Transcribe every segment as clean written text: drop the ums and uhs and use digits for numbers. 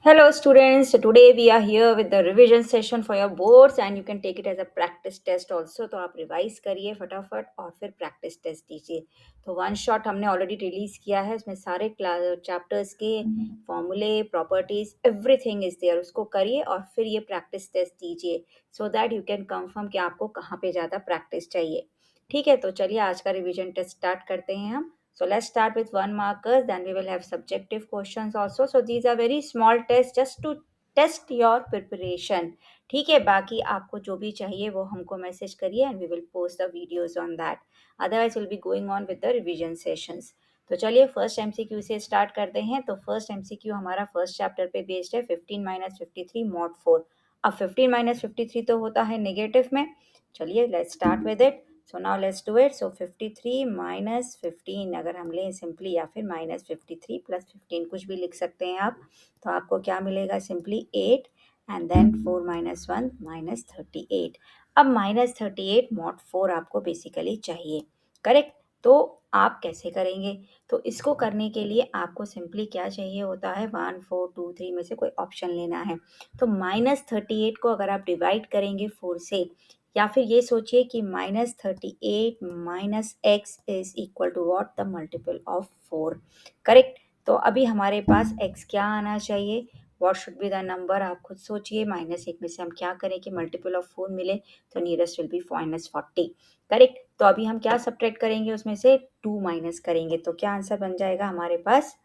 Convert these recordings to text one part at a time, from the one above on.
Hello students, so today we are here with the revision session for your boards and you can take it as a practice test also. तो आप revise करिए फटाफट और फिर practice test दीजिए. तो one shot हमने already release किया है, इसमें सारे चैप्टर्स के फॉर्मूले, प्रॉपर्टीज, एवरीथिंग इज देयर. उसको करिए और फिर ये प्रैक्टिस टेस्ट दीजिए so that you can confirm कि आपको कहाँ पे ज़्यादा प्रैक्टिस चाहिए. ठीक है, तो चलिए आज का रिविजन टेस्ट स्टार्ट करते हैं हम. So let's start with one markers, then we will have subjective questions also. So these are very small tests just to test your preparation. ठीक है, बाकी आपको जो भी चाहिए वो हमको मैसेज करिए and we will post the videos on that. Otherwise we'll be going on with the revision sessions. तो चलिए फर्स्ट एमसीक्यू से स्टार्ट करते हैं. तो फर्स्ट एमसीक्यू हमारा फर्स्ट चैप्टर पे बेस्ड है 15 माइनस 53 मॉड 4. अब 15 माइनस 53 तो होता है नेगेटिव में. चलिए let's start with it. So now let's do it. So 53 minus 15 अगर हम लें सिंपली या फिर माइनस 53 प्लस 15 कुछ भी लिख सकते हैं आप. तो आपको क्या मिलेगा? Simply 8 and then 4 minus 1 minus 38. अब माइनस 38 मॉड 4 आपको बेसिकली चाहिए. करेक्ट. तो आप कैसे करेंगे? तो इसको करने के लिए आपको सिंपली क्या चाहिए होता है? 1 4 2 3 में से कोई ऑप्शन लेना है. तो माइनस 38 को अगर आप डिवाइड करेंगे 4 से, या फिर ये सोचिए कि minus 38 minus X is equal to what? The multiple of 4. Correct. तो अभी हमारे पास x क्या आना चाहिए? What should be the number? आप खुद सोचिए. माइनस एक में से हम क्या करें कि मल्टीपल ऑफ 4 मिले? तो nearest will be minus 40. Correct. तो अभी हम क्या सब्ट्रैक्ट करेंगे? उसमें से 2 माइनस करेंगे. तो क्या आंसर बन जाएगा हमारे पास?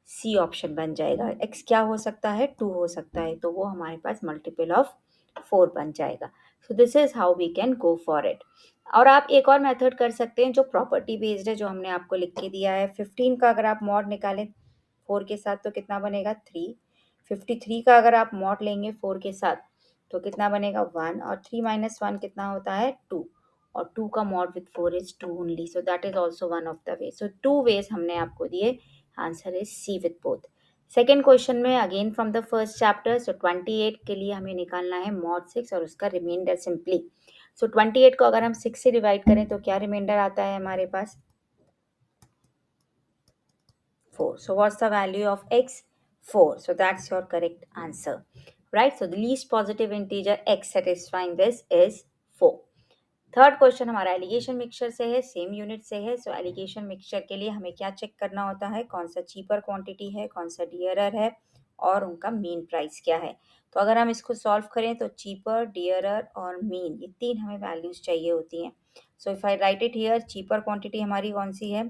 सी ऑप्शन बन जाएगा. x क्या हो सकता है? 2 हो सकता है. तो वो हमारे पास मल्टीपल ऑफ 4 बन जाएगा. So this is how we can go for it. और आप एक और मेथड कर सकते हैं जो प्रॉपर्टी बेस्ड है, जो हमने आपको लिख के दिया है. 15 का अगर आप मॉड निकालें 4 के साथ तो कितना बनेगा? 3. 53 का अगर आप मॉड लेंगे 4 के साथ तो कितना बनेगा? 1. और 3 माइनस 1 कितना होता है? 2. और 2 का mod with 4 is 2 only. So that is also one of the way. So 2 ways हमने आपको दिए. Answer is C with both. Second question में again from the first chapter. So 28 के लिए हमें निकालना है मॉड 6 और उसका रिमाइंडर सिंपली. सो 28 को अगर हम 6 से डिवाइड करें तो क्या रिमाइंडर आता है हमारे पास? 4. So what's the value of x? 4. So that's your correct answer. Right? So the least positive integer x satisfying this is 4. Third question हमारा एलिगेशन मिक्सचर से है, सेम यूनिट से है. सो एलिगेशन मिक्सचर के लिए हमें क्या चेक करना होता है? कौन सा चीपर क्वांटिटी है, कौन सा डियरर है और उनका मीन प्राइस क्या है. तो अगर हम इसको सॉल्व करें तो चीपर, डियरर और मीन, ये तीन हमें वैल्यूज चाहिए होती हैं. So if I right it here, cheaper quantity हमारी कौन सी है?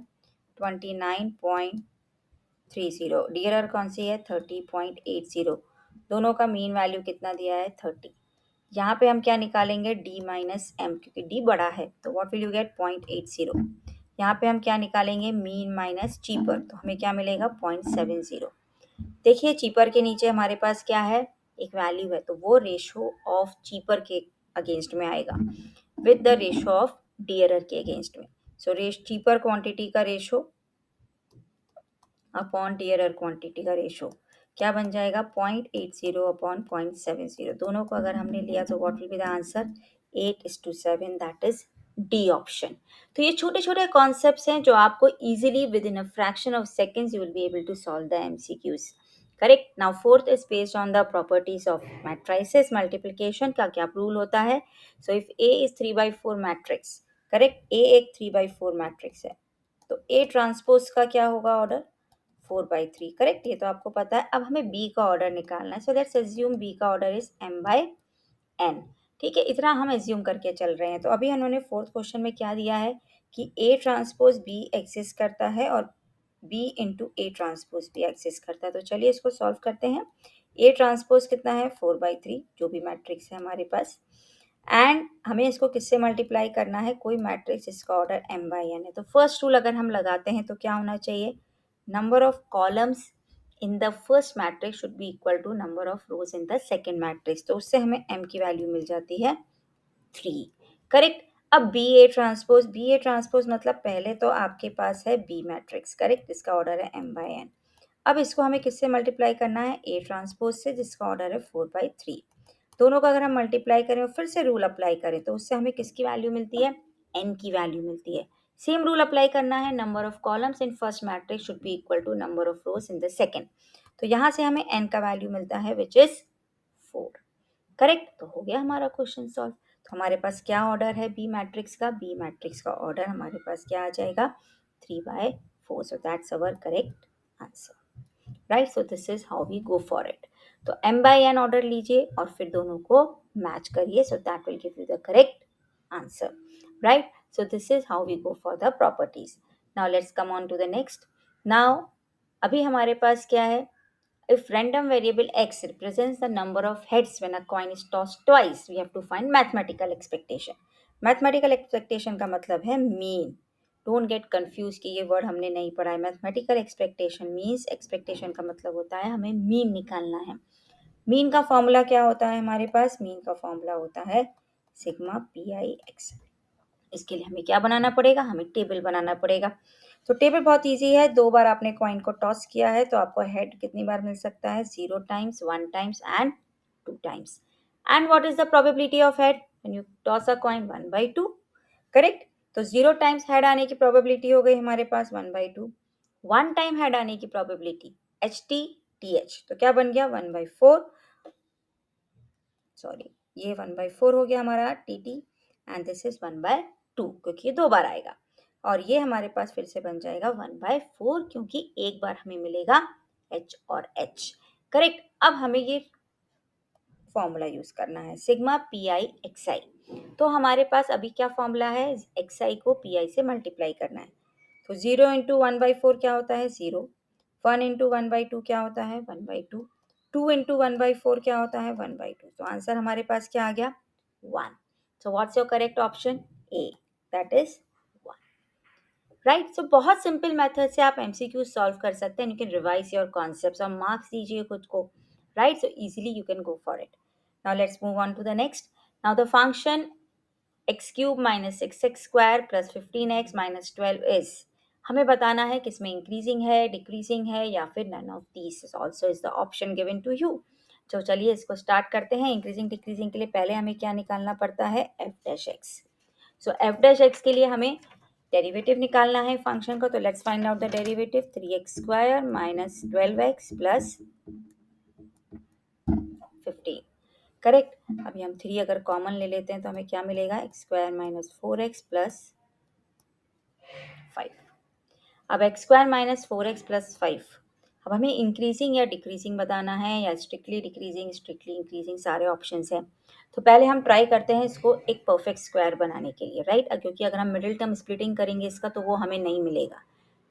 29.30. डियरर कौन सी है? 30.80. दोनों का मीन वैल्यू कितना दिया है? 30. यहाँ पे हम क्या निकालेंगे? d माइनस एम, क्योंकि d बड़ा है. तो व्हाट विल यू गेट? 0.80. यहाँ पे हम क्या निकालेंगे? Mean minus cheaper. तो हमें क्या मिलेगा? 0.70. देखिए चीपर के नीचे हमारे पास क्या है? एक वैल्यू है, तो वो रेशो ऑफ चीपर के अगेंस्ट में आएगा with the ratio of dearer के अगेंस्ट में. सो चीपर क्वांटिटी का रेशो अपॉन डियरर क्वांटिटी का रेशो क्या बन जाएगा? 0.80 अपॉन 0.70. दोनों को अगर हमने लिया तो what will be the answer? 8:7. That is D option. तो ये छोटे छोटे कॉन्सेप्ट्स हैं जो आपको easily within a fraction of seconds you will be able to solve the MCQs. Correct. Now fourth is based on the properties of matrices multiplication का क्या rule होता है? So if A is 3/4 matrix, correct, A एक 3/4 matrix है, तो A transpose का क्या होगा ऑर्डर? 4/3. करेक्ट. ये तो आपको पता है. अब हमें बी का ऑर्डर निकालना है. सो लेट्स एज्यूम बी का ऑर्डर इज m/n. ठीक है, इतना हम एज्यूम करके चल रहे हैं. तो अभी उन्होंने फोर्थ क्वेश्चन में क्या दिया है कि ए ट्रांसपोज बी एक्सिस्ट करता है और B into A transpose B exist करता है. तो चलिए इसको सॉल्व करते हैं. ए ट्रांसपोज कितना है? 4/3, जो भी मैट्रिक्स है हमारे पास. एंड हमें इसको किससे मल्टीप्लाई करना है? कोई मैट्रिक्स जिसका ऑर्डर m/n है. तो फर्स्ट रूल अगर हम लगाते हैं तो क्या होना चाहिए? Number of columns in the first matrix should be equal to number of rows in the second matrix. तो उससे हमें m की वैल्यू मिल जाती है 3. करेक्ट. अब बी ए ट्रांसपोज मतलब पहले तो आपके पास है बी मैट्रिक्स, करेक्ट, इसका ऑर्डर है m/n. अब इसको हमें किससे मल्टीप्लाई करना है? ए ट्रांसपोज से, जिसका ऑर्डर है 4/3. दोनों का अगर हम मल्टीप्लाई करें और फिर से रूल अप्लाई करें तो उससे हमें किसकी वैल्यू मिलती है? n की वैल्यू मिलती है. सेम रूल अप्लाई करना है. Number of columns in first matrix should be equal to number of rows in the second. तो यहाँ से हमें n का वैल्यू मिलता है विच इज 4। करेक्ट, तो हो गया हमारा क्वेश्चन सॉल्व। तो हमारे पास क्या ऑर्डर है बी मैट्रिक्स का? बी मैट्रिक्स का ऑर्डर हमारे पास क्या आ जाएगा? 3/4। So that's our correct answer, right. So this is how we go for it. तो m/n ऑर्डर लीजिए और फिर दोनों को मैच करिए, so that will give you the correct answer, right. So this is how we go for the properties. Now let's come on to the next. Now अभी हमारे पास क्या है? If random variable x represents the number of heads when a coin is tossed twice, we have to find mathematical expectation. Mathematical expectation का मतलब है mean. Don't get confused कि ये word हमने नहीं पढ़ा है. Mathematical expectation means expectation का मतलब होता है हमें mean निकालना है. Mean का फॉर्मूला क्या होता है हमारे पास? Mean का फॉर्मूला होता है सिग्मा पी आई एक्स। इसके लिए हमें क्या बनाना पड़ेगा? हमें टेबल बनाना पड़ेगा। तो टेबल बहुत इजी है। 2 बार आपने कॉइन को टॉस किया है तो आपको हेड कितनी बार मिल सकता है? 0 times, 1 times and 2 times. And what is the probability of head when you toss a coin? 1/2। Correct. तो 0 टाइम्स हेड आने की प्रोबेबिलिटी हो गई हमारे पास 1/2। 1 टाइम हेड आने की probability H T T H, तो क्या बन गया? 1/4। सॉरी, ये 1/4 हो गया हमारा T T and this is 1/2 क्योंकि ये 2 बार आएगा। और ये हमारे पास फिर से बन जाएगा 1/4 क्योंकि एक बार हमें मिलेगा h और h। करेक्ट। अब हमें ये फॉर्मूला यूज करना है सिग्मा पी आई एक्स आई। तो हमारे पास अभी क्या फॉर्मूला है? एक्स आई को पी आई से मल्टीप्लाई करना है। तो 0 इंटू 1/4 क्या होता है? 0। 1 इंटू 1/2 क्या होता है? 1/2। 2 इंटू 1/4 क्या होता है? 1/2। तो आंसर हमारे पास क्या आ गया? 1। So what's your correct option? A, that is 1, right. So बहुत सिंपल मेथड से आप एमसीक्यू सॉल्व कर सकते हैं। You can revise your concepts और मार्क्स दीजिए खुद को, right. So easily you can go for it. Now let's move on to the next. Now the function x cube minus 6x square plus 15x minus 12 is, हमें बताना है किसमें increasing है, decreasing है या फिर none of these also is the option given to you. तो चलिए इसको स्टार्ट करते हैं। इंक्रीजिंग डिक्रीजिंग के लिए पहले हमें क्या निकालना पड़ता है? F dash x. So f dash x के लिए हमें डेरिवेटिव निकालना है फंक्शन का। तो let's find out the derivative. 3x square minus 12x plus 15। Correct. अभी हम 3 अगर कॉमन ले लेते हैं तो हमें क्या मिलेगा? X square minus 4x plus 5। अब x square minus 4x plus 5, अब हमें इंक्रीजिंग या डिक्रीजिंग बताना है या स्ट्रिक्टली डिक्रीजिंग, स्ट्रिक्टली इंक्रीजिंग, सारे ऑप्शंस हैं। तो पहले हम ट्राई करते हैं इसको एक परफेक्ट स्क्वायर बनाने के लिए, राइट। क्योंकि अगर हम मिडिल टर्म स्प्लिटिंग करेंगे इसका तो वो हमें नहीं मिलेगा,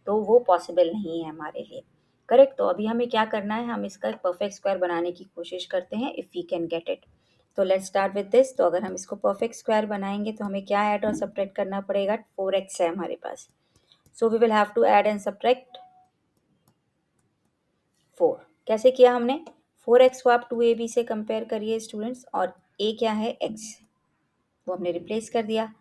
तो वो पॉसिबल नहीं है हमारे लिए। करेक्ट। तो अभी हमें क्या करना है? हम इसका एक परफेक्ट स्क्वायर बनाने की कोशिश करते हैं if we can get it. तो लेट्स स्टार्ट विद दिस। तो अगर हम इसको परफेक्ट स्क्वायर बनाएंगे तो हमें क्या ऐड और सब्ट्रैक्ट करना पड़ेगा? 4x है हमारे पास, so we will have to add and subtract 4। कैसे किया हमने? 4x को आप 2ab से कंपेयर करिए स्टूडेंट्स, और a क्या है? x, वो हमने रिप्लेस कर दिया।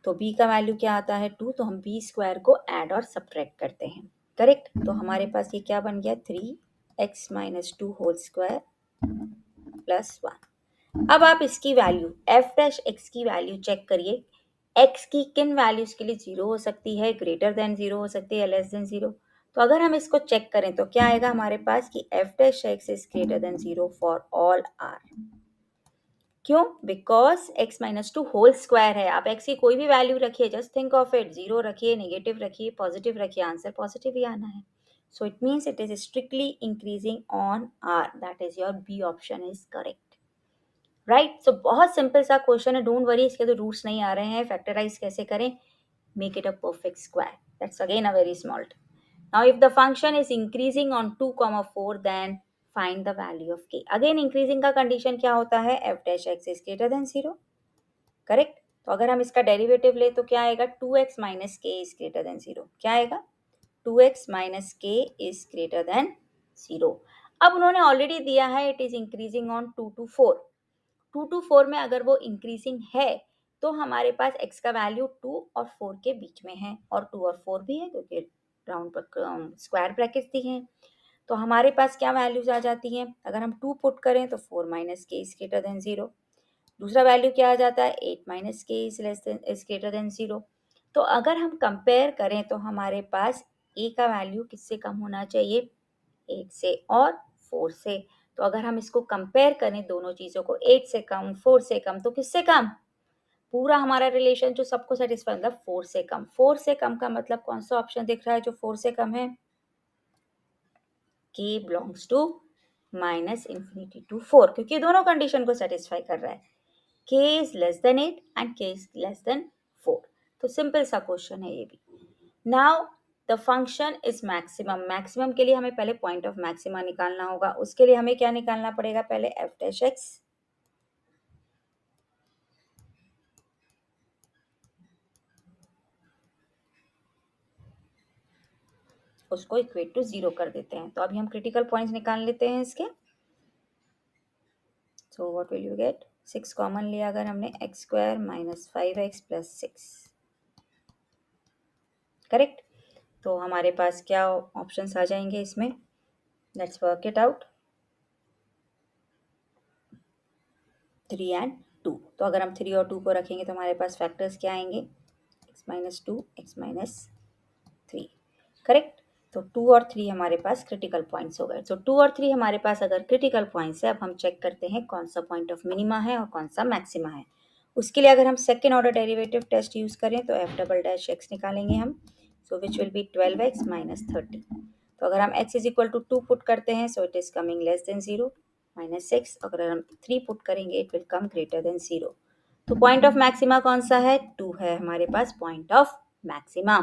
तो b का वैल्यू क्या आता है? 2। तो हम b स्क्वायर को ऐड और सब्ट्रैक्ट करते हैं। करेक्ट। तो हमारे पास ये क्या बन गया? 3x minus 2 whole square plus 1। अब आप इसकी वैल्यू एफ डैश एक्स की वैल्यू चेक करिए। एक्स की किन वैल्यूज के लिए 0 हो सकती है, ग्रेटर देन 0 हो सकती है, लेस देन 0। तो अगर हम इसको चेक करें तो क्या आएगा हमारे पास कि f dash x is greater than 0 for all r. क्यों? Because x minus 2 whole square है। आप x की कोई भी वैल्यू रखिए, जस्ट थिंक ऑफ इट, 0 रखिए, नेगेटिव रखिए, पॉजिटिव रखिए, आंसर पॉजिटिव ही आना है। So it means it is strictly increasing on r, that is your B option is correct, right. So बहुत सिंपल सा क्वेश्चन है, डोंट वरी, इसके तो रूट्स नहीं आ रहे हैं। फैक्टराइज कैसे करें? Make it a perfect square, that's again a very small. Now if the function is increasing on 2, 4 then find the value of k। Again increasing का कंडीशन क्या होता है? F dash x is greater than 0। Correct. तो अगर हम इसका derivative ले तो क्या आएगा? 2x माइनस के इज ग्रेटर देन 0। क्या आएगा? 2x माइनस के इज ग्रेटर देन 0। अब उन्होंने ऑलरेडी दिया है it is increasing on 2 to 4। 2 to 4 में अगर वो इंक्रीजिंग है तो हमारे पास x का वैल्यू 2 और 4 के बीच में है, और 2 और 4 भी है क्योंकि राउंड पर स्क्वायर ब्रैकेट्स दी हैं। तो हमारे पास क्या वैल्यूज आ जाती हैं? अगर हम 2 पुट करें तो 4 माइनस के इज ग्रेटर देन 0। दूसरा वैल्यू क्या आ जाता है? 8 माइनस के इज ग्रेटर देन 0। तो अगर हम कंपेयर करें तो हमारे पास a का वैल्यू किससे कम होना चाहिए? 8 से और 4 से। तो अगर हम इसको कंपेयर करें दोनों चीज़ों को, 8 से कम, 4 से कम, तो किससे कम? पूरा हमारा रिलेशन जो सबको सेटिस्फाई, मतलब 4 से कम। 4 से कम का मतलब कौन सा ऑप्शन दिख रहा है जो 4 से कम है? k belongs to -infinity to 4, क्योंकि दोनों कंडीशन को सेटिस्फाई कर रहा है। k is less then 8 and k is less then 4। तो सिंपल सा क्वेश्चन है ये भी। Now the function is maximum. Maximum के लिए हमें पहले पॉइंट ऑफ मैक्सिमा निकालना होगा। उसके लिए हमें क्या निकालना पड़ेगा? पहले f डैश x, उसको इक्वेट टू 0 कर देते हैं। तो अभी हम क्रिटिकल पॉइंट्स निकाल लेते हैं इसके। So what will you get? 6 common लिया अगर हमने, x² minus 5x plus 6, correct. तो हमारे पास क्या ऑप्शंस आ जाएंगे इसमें? Let's work it out. 3 and 2। तो अगर हम 3 और 2 को रखेंगे तो हमारे पास फैक्टर्स क्या आएंगे? x minus 2, x minus 3, correct. तो 2 और 3 हमारे पास क्रिटिकल पॉइंट्स हो गए। तो 2 और 3 हमारे पास अगर क्रिटिकल पॉइंट्स है, अब हम चेक करते हैं कौन सा पॉइंट ऑफ मिनिमा है और कौन सा मैक्सिमा है। उसके लिए अगर हम second order derivative test use करें तो f डबल डैश x निकालेंगे हम। So which will be 12x minus 30। तो अगर हम x is equal to 2 put करते हैं, so it is coming less than 0, minus 6। अगर हम 3 पुट करेंगे, it will come greater than 0। तो पॉइंट ऑफ मैक्सिमा कौन सा है? 2 है हमारे पास पॉइंट ऑफ मैक्सिमा।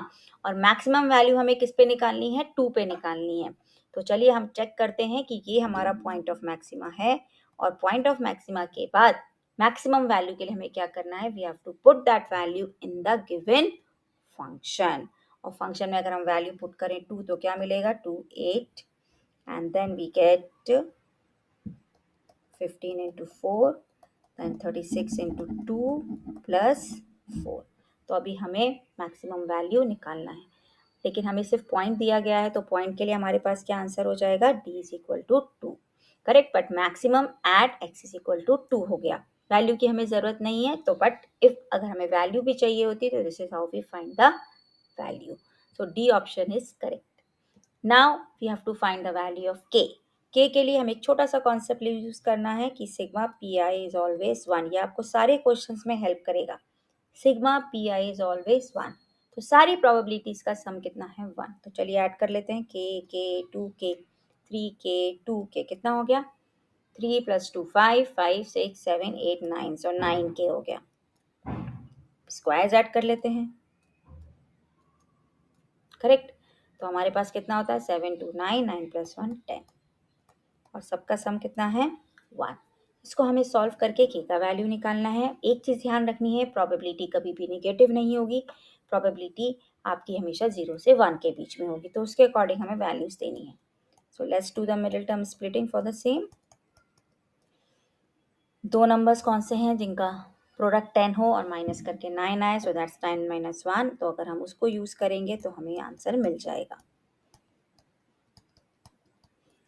और मैक्सिमम वैल्यू हमें किस पे निकालनी है? 2 पे निकालनी है। तो चलिए हम चेक करते हैं कि ये हमारा पॉइंट ऑफ मैक्सिमा है। और पॉइंट ऑफ मैक्सिमा के बाद मैक्सिमम वैल्यू के लिए हमें क्या करना है? We have to put that value in the given function. और फंक्शन में अगर हम वैल्यू पुट करें 2, तो क्या मिलेगा? 2 8 and then we get 15 into 4 then 36 into 2 plus 4। तो अभी हमें मैक्सिमम वैल्यू निकालना है, लेकिन हमें सिर्फ पॉइंट दिया गया है। तो पॉइंट के लिए हमारे पास क्या आंसर हो जाएगा? d is equal to 2, correct. But maximum at x is equal to 2 हो गया। वैल्यू की हमें ज़रूरत नहीं है, तो बट इफ अगर हमें वैल्यू भी चाहिए होती तो this is how we find the value. So D option is correct. Now we have to find the value of k। k के लिए हमें एक छोटा सा कॉन्सेप्ट यूज करना है कि sigma p I is always 1। ये आपको सारे क्वेश्चंस में हेल्प करेगा। Sigma p I is always 1। तो सारी प्रोबेबिलिटीज का सम कितना है? 1। तो चलिए ऐड कर लेते हैं। k 2k 3k 2k कितना हो गया? 3 + 2 5 5 6 7 8 9, सो 9k हो गया। स्क्वायर्स ऐड कर लेते हैं, करेक्ट। तो हमारे पास कितना होता है? 7 2 9, 9 + 1 10, और सबका सम कितना है? 1। इसको हमें सॉल्व करके k का वैल्यू निकालना है। एक चीज़ ध्यान रखनी है, प्रोबेबिलिटी कभी भी नेगेटिव नहीं होगी। प्रोबेबिलिटी आपकी हमेशा 0 से 1 के बीच में होगी, तो उसके अकॉर्डिंग हमें वैल्यूज देनी है। So let's do the middle term splitting for the same. दो नंबर्स कौन से हैं जिनका प्रोडक्ट 10 हो और माइनस करके 9 आए? So that's 10 - 1। तो अगर हम उसको यूज़ करेंगे तो हमें आंसर मिल जाएगा।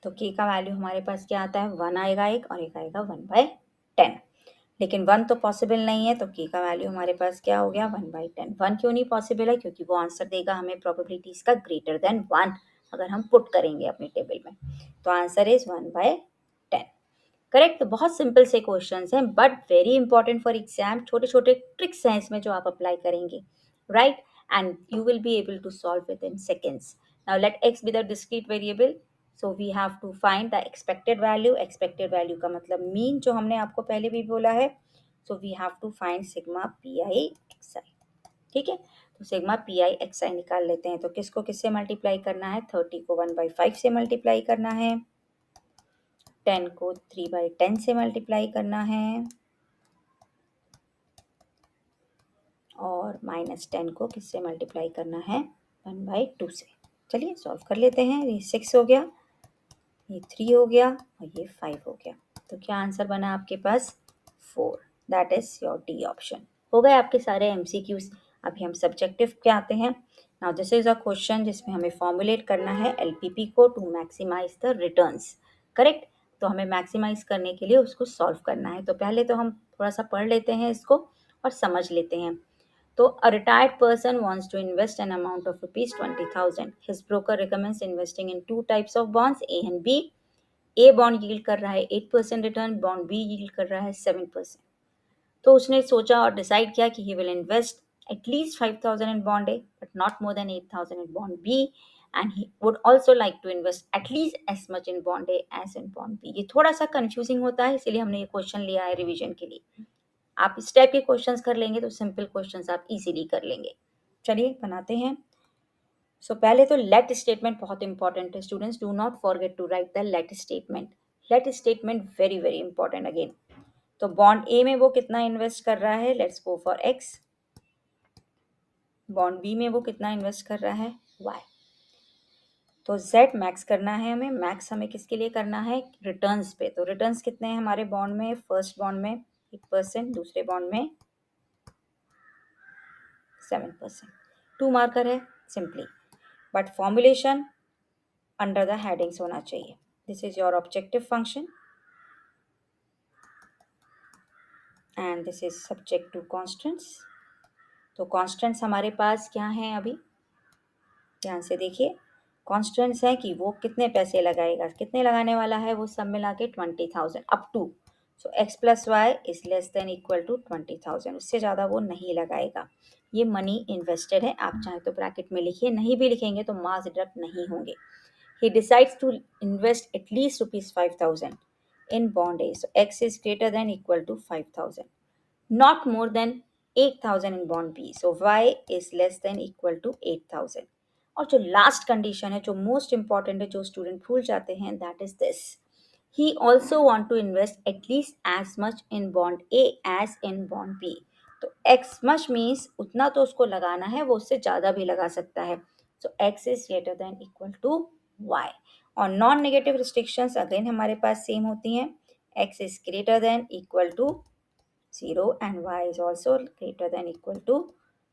तो k का वैल्यू हमारे पास क्या आता है? 1 आएगा एक, और एक आएगा 1/10। लेकिन 1 तो पॉसिबल नहीं है, तो k का वैल्यू हमारे पास क्या हो गया? 1/10। 1 क्यों नहीं पॉसिबल है? क्योंकि वो आंसर देगा हमें प्रोबेबिलिटीज का ग्रेटर देन 1 अगर हम पुट करेंगे अपने टेबल में। तो आंसर इज 1/10, करेक्ट। तो बहुत सिंपल से क्वेश्चंस हैं, but very important for exam. छोटे छोटे ट्रिक्स हैं इसमें जो आप अप्लाई करेंगे, right, and you will be able to solve within seconds. Now let x be the discrete variable. So we have to find the expected value. Expected value का मतलब mean, जो हमने आपको पहले भी बोला है। So we have to find sigma p i x i, ठीक है। तो sigma p i x i निकाल लेते हैं। तो किसको किससे मल्टीप्लाई करना है? 30 को 1/5 से मल्टीप्लाई करना है, 10 को 3/10 से मल्टीप्लाई करना है, और -10 को किससे मल्टीप्लाई करना है? 1/2 से। चलिए सॉल्व कर लेते हैं। ये 6 हो गया, ये 3 हो गया, और ये 5 हो गया। तो क्या आंसर बना आपके पास? 4। That is your D option. हो गए आपके सारे एमसीक्यूज। अभी हम सब्जेक्टिव पे आते हैं। Now this is a question जिसमें हमें फॉर्मुलेट करना है एलपीपी को to maximize the returns, correct. तो हमें मैक्सिमाइज करने के लिए उसको सॉल्व करना है। तो पहले तो हम थोड़ा सा पढ़ लेते हैं इसको और समझ लेते हैं। तो a retired person wants to invest an amount of rupees 20,000. His broker recommends investing in two types of bonds, A and B. A bond yield कर रहा है 8% रिटर्न, बॉन्ड बी यील्ड कर रहा है 7%. तो उसने सोचा और डिसाइड किया कि he will invest at least 5,000 in bond A but not more than 8,000 in bond B, and he would also like to invest at least as much in bond A as in bond B. ये थोड़ा सा confusing होता है, इसीलिए हमने ये question लिया है रिवीजन के लिए. आप इस टाइप के क्वेश्चंस कर लेंगे तो सिंपल क्वेश्चंस आप इजीली कर लेंगे. चलिए बनाते हैं. सो पहले तो लेट स्टेटमेंट बहुत इंपॉर्टेंट है students, do not forget to write the let statement. Let statement very very important again. तो बॉन्ड ए में वो कितना इन्वेस्ट कर रहा है, let's go for X. Bond B में वो कितना इन्वेस्ट कर रहा है, वाई. तो जेड मैक्स करना है हमें. मैक्स हमें किसके लिए करना है, रिटर्न्स पे. तो रिटर्न्स कितने हैं हमारे बॉन्ड में, फर्स्ट बॉन्ड में 8%, दूसरे बॉन्ड में 7%. 2 मार्कर है simply, but formulation under the headings होना चाहिए. This is your objective function and this is subject to constants. तो कॉन्स्टेंट्स हमारे पास क्या हैं अभी, ध्यान से देखिए. कॉन्स्टेंट्स है कि वो कितने पैसे लगाएगा, कितने लगाने वाला है, वो सब मिला के 20,000 up to. So X plus Y is less than equal to 20,000, उससे ज़्यादा वो नहीं लगाएगा. ये मनी इन्वेस्टेड है. आप चाहे तो ब्रैकेट में लिखिए, नहीं भी लिखेंगे तो मार्क्स डिडक्ट नहीं होंगे. He decides to invest at least rupees 5,000 in bond A. So x is greater than equal to 5,000. Not more than 8,000 in bond B. So y is less than equal to 8,000. और जो last condition है, जो most important है, जो student भूल जाते हैं, that is this. He also want to invest at least as much in bond A as in bond B. तो एक्स मच मीन्स उतना तो उसको लगाना है, वो उससे ज़्यादा भी लगा सकता है. So x is greater than equal to y. और नॉन नेगेटिव रिस्ट्रिक्शंस अगेन हमारे पास सेम होती हैं. X is greater than equal to 0 and y is also greater than equal to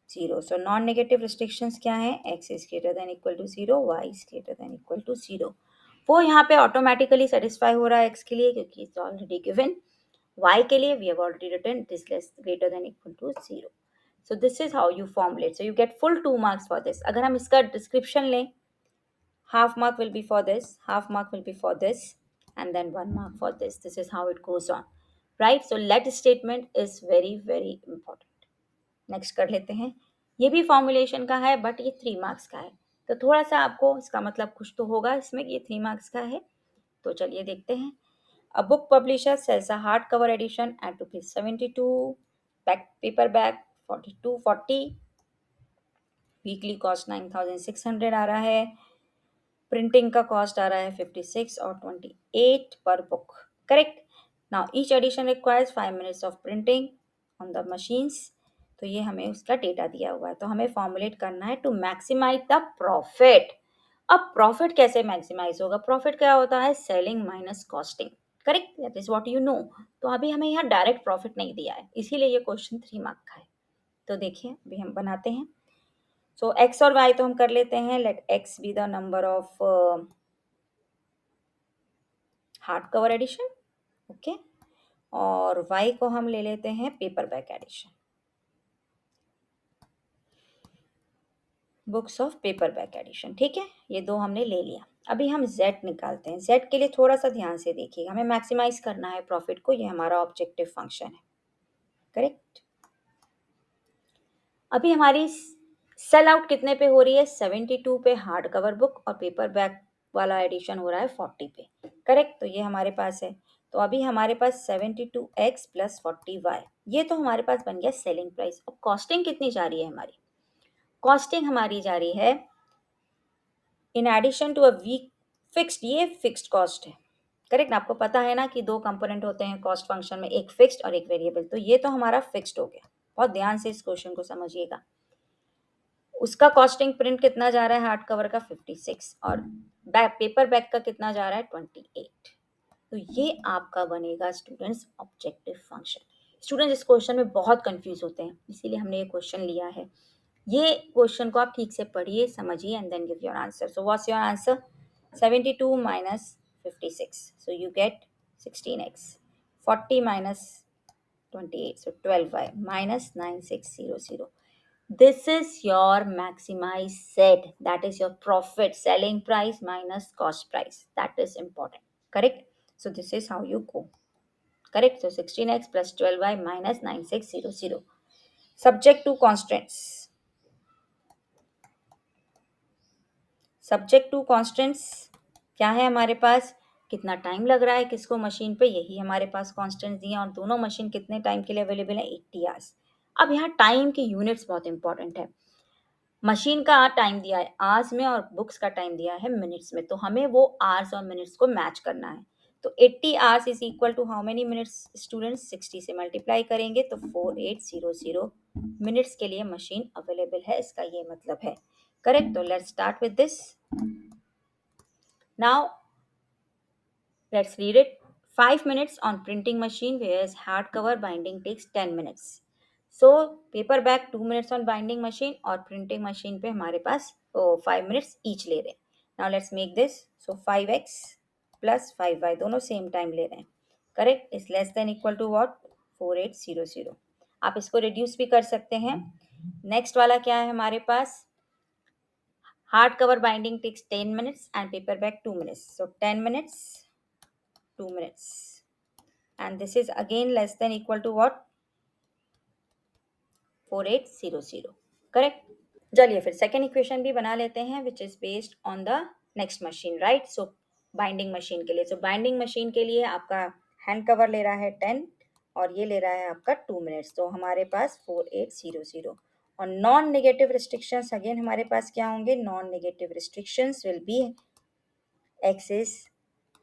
0. So non-negative restrictions क्या है, x is greater than equal to 0, y is greater than equal to 0. वो यहाँ पे automatically satisfy हो रहा है x के लिए क्योंकि इट्स ऑलरेडी गिवन. y के लिए we have already written it is less greater than equal to 0. So this is how you formulate. So you get full 2 marks for this. अगर हम इसका डिस्क्रिप्शन लें, half mark will be for this, half mark will be for this, and then 1 mark for this. This is how it goes on, right? So let statement is very very important. Next कर लेते हैं. ये भी formulation का है but ये 3 marks का है, तो थोड़ा सा आपको इसका मतलब कुछ तो होगा इसमें कि ये 3 मार्क्स का है. तो चलिए देखते हैं. A book publisher sells a hard cover edition at ₹72, back paper back 4240, weekly cost 9,600 आ रहा है. प्रिंटिंग का कॉस्ट आ रहा है 56 और 28 पर book. Correct. Now each edition requires 5 minutes of printing on the machines. तो ये हमें उसका डेटा दिया हुआ है. तो हमें फॉर्मुलेट करना है टू मैक्सिमाइज द प्रॉफिट. अब प्रॉफिट कैसे मैक्सिमाइज होगा, प्रॉफिट क्या होता है, selling minus costing. Correct, that is what you know. तो अभी हमें यहाँ डायरेक्ट प्रॉफिट नहीं दिया है, इसीलिए ये क्वेश्चन 3 मार्क का है. तो देखिए अभी हम बनाते हैं. सो एक्स और वाई तो हम कर लेते हैं. Let X be the number of hard cover edition, okay. और वाई को हम ले लेते हैं paper back edition, books of paper back edition. ठीक है, ये दो हमने ले लिया. अभी हम z निकालते हैं. z के लिए थोड़ा सा ध्यान से देखिएगा, हमें मैक्सिमाइज करना है प्रॉफिट को, ये हमारा ऑब्जेक्टिव फंक्शन है. करेक्ट. अभी हमारी सेल आउट कितने पे हो रही है, 72 पे हार्ड कवर बुक, और पेपर बैक वाला एडिशन हो रहा है 40 पे. करेक्ट. तो ये हमारे पास है. तो अभी हमारे पास 72x प्लस 40y, ये तो हमारे पास बन गया सेलिंग प्राइस. अब कॉस्टिंग कितनी जा रही है हमारी, कॉस्टिंग हमारी जा रही है in addition to a week fixed, ये फिक्स्ड कॉस्ट है. करेक्ट. आपको पता है ना कि दो कंपोनेंट होते हैं कॉस्ट फंक्शन में, एक फिक्स्ड और एक वेरिएबल. तो ये तो हमारा फिक्स्ड हो गया. बहुत ध्यान से इस क्वेश्चन को समझिएगा. उसका कॉस्टिंग प्रिंट कितना जा रहा है हार्ड कवर का 56, और पेपर बैक का कितना जा रहा है 28. तो ये आपका बनेगा स्टूडेंट्स ऑब्जेक्टिव फंक्शन. स्टूडेंट्स इस क्वेश्चन में बहुत कंफ्यूज होते हैं, इसीलिए हमने ये क्वेश्चन लिया है. ये क्वेश्चन को आप ठीक से पढ़िए, समझिए, and then give your answer. So what's your answer, 72 minus 56, so you get 16x. 40 minus 28, so 12y minus 9600. This is your maximized set. That is your profit, selling price minus cost price. That is important. Correct? So this is how you go. Correct? So 16x plus 12y minus 9600. Subject to constraints. Subject to constants क्या है हमारे पास, कितना time लग रहा है किसको machine पे, यही हमारे पास कॉन्स्टेंट्स दिए हैं और दोनों मशीन कितने टाइम के लिए अवेलेबल है, 80 आवर्स। अब यहाँ टाइम की यूनिट्स बहुत इंपॉर्टेंट है। मशीन का टाइम दिया है आवर्स में और बुक्स का टाइम दिया है मिनट्स में, तो हमें वो आवर्स और मिनट्स को मैच करना है। तो 80 hours is equal to how many minutes students, 60 से मल्टीप्लाई करेंगे तो 4800 मिनट्स के लिए मशीन अवेलेबल है, इसका ये मतलब है। करेक्ट? तो let's start with this now. Let's read it. 5 minutes on printing machine, whereas hardcover binding takes 10 minutes. So paperback 2 minutes on binding machine और printing machine पे हमारे पास 5 minutes each ले रहे हैं. Now let's make this. So 5x plus 5y दोनों same time ले रहे हैं. Correct? Is less than equal to what? 4800. आप इसको reduce भी कर सकते हैं. Next वाला क्या है हमारे पास? Hardcover binding takes 10 minutes and paperback 2 minutes. So 10 minutes 2 minutes, and this is again less than equal to what? 4800. Correct? चलिए फिर सेकेंड इक्वेशन भी बना लेते हैं which is based on the next machine, right? So binding machine के लिए, सो binding machine के लिए आपका हैंड कवर ले रहा है 10 और ये ले रहा है आपका 2 मिनट्स, तो हमारे पास 4800। और नॉन नेगेटिव रिस्ट्रिक्शंस अगेन हमारे पास क्या होंगे? Non negative restrictions will be x is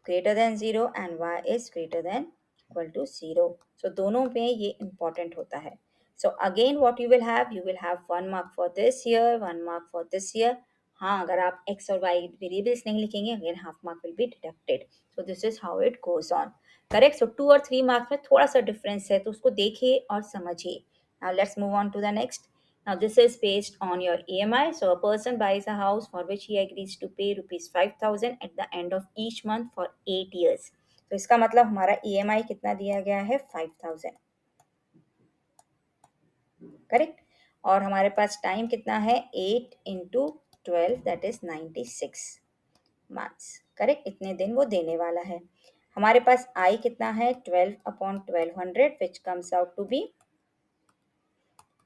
greater than 0 and y is greater than equal to 0. So दोनों में ये important होता है. So again what you will have 1 mark for this here, 1 mark for this here. हाँ, अगर आप x और y variables नहीं लिखेंगे again half mark will be deducted. So this is how it goes on. Correct? So 2 और 3 marks में थोड़ा सा difference है तो उसको देखिए और समझिए. Now let's move on to the next. Now this is based on your EMI. So a person buys a house for which he agrees to pay rupees 5,000 at the end of each month for 8 years. तो इसका मतलब हमारा EMI कितना दिया गया है? 5,000. Correct? और हमारे पास टाइम कितना है? 8 into 12 that is 96 months. Correct? इतने दिन वो देने वाला है. हमारे पास I कितना है? 12/1200 which comes out to be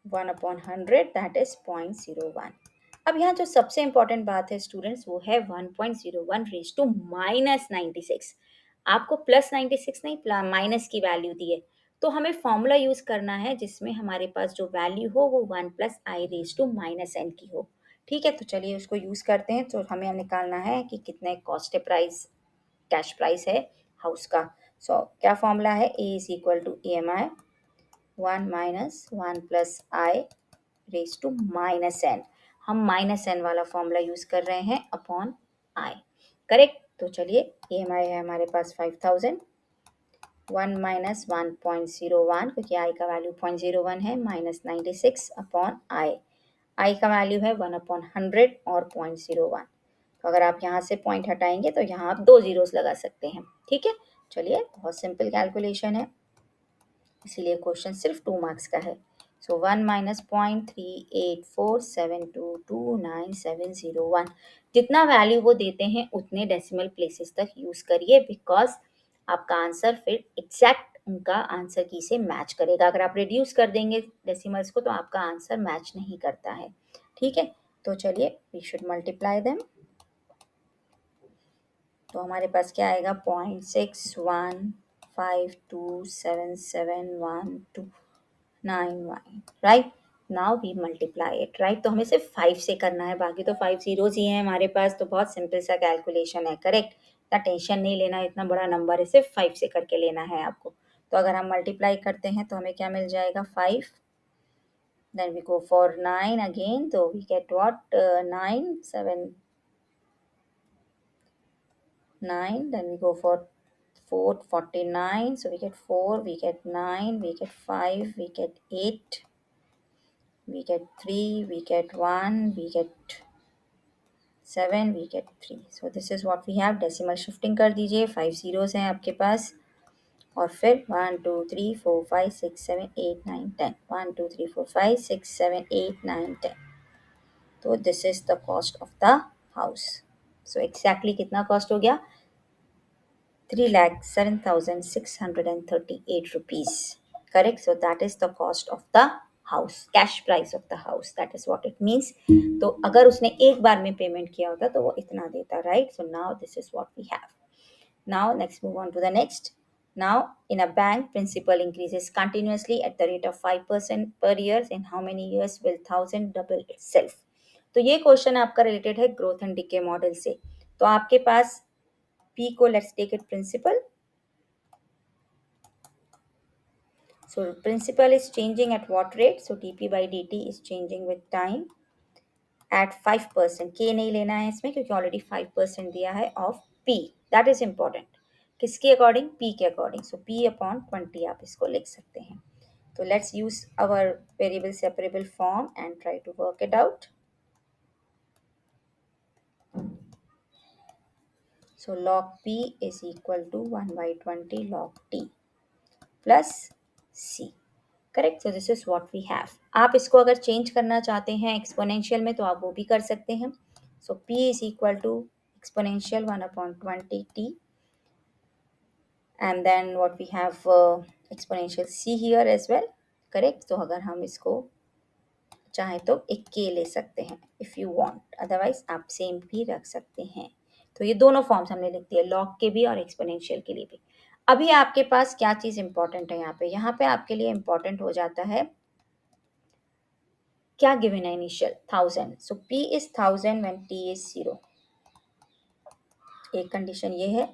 1/100 that is 0.01. अब यहाँ जो सबसे इंपॉर्टेंट बात है स्टूडेंट्स वो है 1.01 रेज टू माइनस 96। आपको प्लस 96 नहीं माइनस की वैल्यू दी है, तो हमें फॉर्मूला यूज करना है जिसमें हमारे पास जो वैल्यू हो वो 1 plus I raise to minus N की हो। ठीक है, तो चलिए उसको यूज करते हैं। तो हमें निकालना है कि कितने कॉस्ट प्राइस कैश प्राइस है हाउस का। सो क्या फॉर्मूला है? A is equal to E M I 1 minus 1 plus I raise to minus n. हम माइनस एन वाला फॉर्मूला यूज कर रहे हैं अपॉन आई। करेक्ट? तो चलिए EMI है हमारे पास 5,000, 1 माइनस 1.01 क्योंकि आई का वैल्यू 0.01 है, माइनस 96 अपॉन आई। आई का वैल्यू है 1/100 और 0.01। तो अगर आप यहाँ से पॉइंट हटाएंगे तो यहाँ आप 2 जीरोस लगा सकते हैं। ठीक है, चलिए बहुत सिंपल कैलकुलेशन है, इसीलिए क्वेश्चन सिर्फ 2 मार्क्स का है। सो 1 माइनस 0.3847229701, जितना वैल्यू वो देते हैं उतने डेसिमल प्लेसेस तक यूज करिए, बिकॉज आपका आंसर फिर एग्जैक्ट उनका आंसर की से मैच करेगा। अगर आप रिड्यूस कर देंगे डेसिमल्स को तो आपका आंसर मैच नहीं करता है। ठीक है, तो चलिए वी शुड मल्टीप्लाई देम। तो हमारे पास क्या आएगा? 0.6152771291, right? Now we multiply it, right? तो हमें सिर्फ 5 से करना है, बाकी तो 5 जीरोज ही हैं हमारे पास, तो बहुत सिंपल सा कैलकुलेशन है। करेक्ट? इतना टेंशन नहीं लेना, इतना बड़ा नंबर है, सिर्फ 5 से करके लेना है आपको। तो अगर हम मल्टीप्लाई करते हैं तो हमें क्या मिल जाएगा? 5, then we go for 9 again, तो we get what? 9 7 9, then we go for 449, so we get 4, we get 9, we get 5, we get 8, we get 3, we get 1, we get 7, we get 3. So this is what we have. Decimal shifting कर दीजिए, 5 zeros हैं आपके पास, और फिर 1 2 3 4 5 6 7 8 9 10, 1 2 3 4 5 6 7 8 9 10। तो this is the cost of the house. So exactly कितना cost हो गया? 3,07,638 rupees. Correct. So that is the cost of the house, cash price of the house. That is what it means. तो अगर उसने एक बार में पेमेंट किया होता तो वो इतना देता, right? So now this is what we have. Now let's move on to the next. Now in a bank, principal increases continuously at the rate of 5% per year. In how many years will 1,000 double itself? तो ये question आपका related है growth and decay model से। तो आपके पास P को let's take it principal. So principal is changing at what rate? So dp by dt is changing with time at 5%. K नहीं लेना है इसमें क्योंकि ऑलरेडी 5% दिया है of P. That is important. किसके अकॉर्डिंग? P के अकॉर्डिंग। सो P अपॉन 20 आप इसको लिख सकते हैं। तो let's use our variable separable form and try to work it out. So log P is equal to 1/20 log T plus C. करेक्ट। So this is what we have. आप इसको अगर चेंज करना चाहते हैं एक्सपोनेंशियल में तो आप वो भी कर सकते हैं। So P is equal to exponential 1/20t and then what we have exponential C here as well. Correct. तो अगर हम इसको चाहे तो एक K ले सकते हैं इफ़ यू वांट, अदरवाइज आप सेम भी रख सकते हैं। तो ये दोनों फॉर्म्स हमने लिख दिए, लॉग के भी और एक्सपोनेंशियल के लिए भी। अभी आपके पास क्या चीज़ इंपॉर्टेंट है यहाँ पे आपके लिए इंपॉर्टेंट हो जाता है क्या गिवन है initial 1000। So P is 1000 when T is 0। एक कंडीशन ये है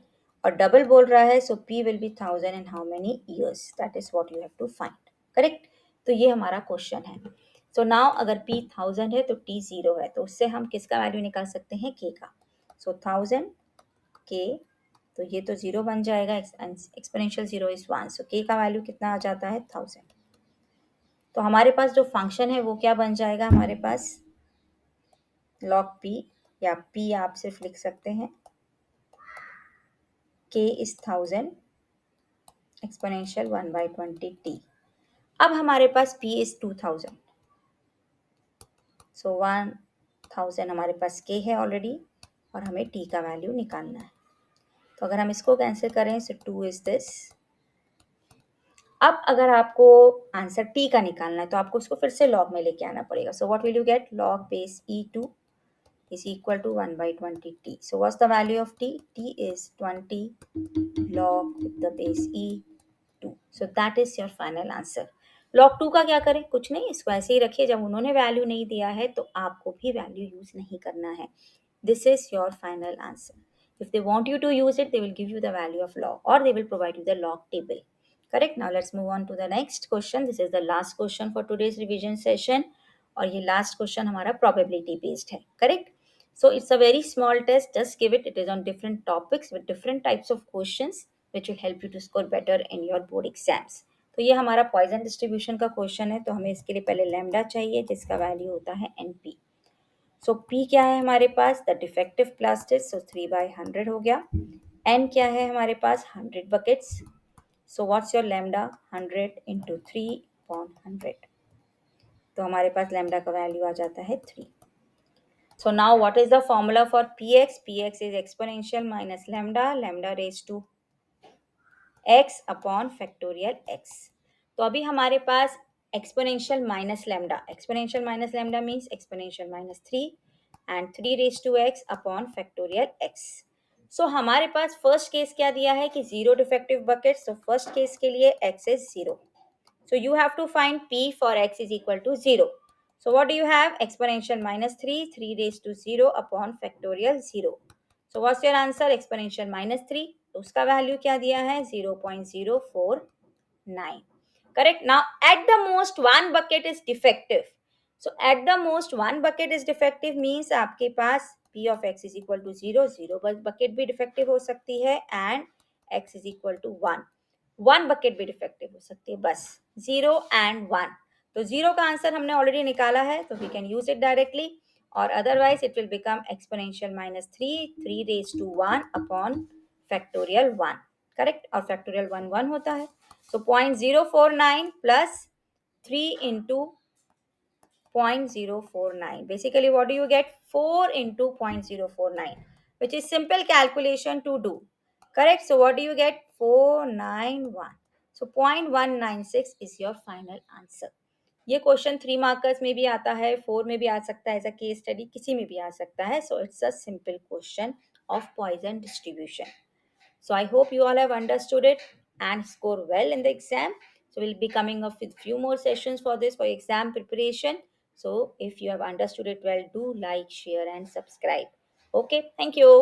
और डबल बोल रहा है। So P will be 1000 in how many years, that is what you have to find. Correct. तो ये हमारा क्वेश्चन है। सो नाउ अगर P 1000 है तो T 0 है, तो उससे हम किसका वैल्यू निकाल सकते हैं? K का। सो 1000 K, तो ये तो 0 बन जाएगा, एक्सपोनेंशियल 0 इज 1। सो K का वैल्यू कितना आ जाता है? 1000। तो हमारे पास जो फंक्शन है वो क्या बन जाएगा हमारे पास? log P, या P आप सिर्फ लिख सकते हैं। K is 1000 exponential 1/20t। अब हमारे पास P is 2000। सो 1000 हमारे पास K है ऑलरेडी और हमें T का वैल्यू निकालना है। तो अगर हम इसको कैंसिल करें सो 2 इज दिस। अब अगर आपको आंसर T का निकालना है तो आपको उसको फिर से लॉग में लेके आना पड़ेगा। So what will you get? log base E2 is equal to 1/20t. So what's the value of t? T is 20 log with the base E2. So that is your final answer. log 2 का क्या करें? कुछ नहीं, इसको ऐसे ही रखिए। जब उन्होंने वैल्यू नहीं दिया है तो आपको भी वैल्यू यूज नहीं करना है। This is your final answer. If they want you to use it, they will give you the value of log or they will provide you the log table. Correct. Now let's move on to the next question. This is the last question for today's revision session. और ये last question हमारा probability based है। Correct. So it's a very small test. Just give it. It is on different topics with different types of questions which will help you to score better in your board exams. तो ये हमारा Poisson distribution का question है। तो हमें इसके लिए पहले लैम्डा चाहिए जिसका वैल्यू होता है NP। सो P क्या है हमारे पास? The defective plastic. सो 3/100 हो गया। N क्या है हमारे पास? 100 buckets. So what's your lambda? 100 into 3/100। तो हमारे पास लैम्डा का वैल्यू आ जाता है 3। So now what is the formula for Px? Px is exponential minus lambda, lambda raised to x upon factorial x. तो अभी हमारे पास exponential minus lambda, exponential minus lambda means exponential minus 3 and 3 raised to x upon factorial x. So हमारे पास first case क्या दिया है कि 0 defective buckets. So first case के लिए x is 0. So you have to find P for x is equal to 0. So what do you have? Exponential minus 3, 3 raised to 0 upon factorial 0. So what's your answer? Exponential minus 3. तो उसका value क्या दिया है? 0.049. Correct. Now at the most one bucket is defective. So at the most one bucket is defective means आपके पास P of x is equal to 0. 0 bucket भी defective हो सकती है and x is equal to 1. 1 bucket भी defective हो सकती है, बस 0 and 1। तो 0 का आंसर हमने ऑलरेडी निकाला है तो we can use it directly और otherwise it will become exponential minus 3, 3 raised to 1 upon factorial 1। Correct, और फैक्टोरियल 1 होता है. So 0.049 plus 3 into 0.049. Basically, what do you get? 4 into 0.049, which is simple calculation to do. Correct? So, what do you get? 491. So, 0.196 is your final answer. ये question 3 markers में भी आता है, 4 में भी आ सकता है, एज अ केस स्टडी किसी में भी आ सकता है. So it's a simple question of Poisson distribution. So I hope you all have understood it and score well in the exam. So we'll be coming up with few more sessions for this for exam preparation. So if you have understood it well, do like, share and subscribe. Okay, thank you.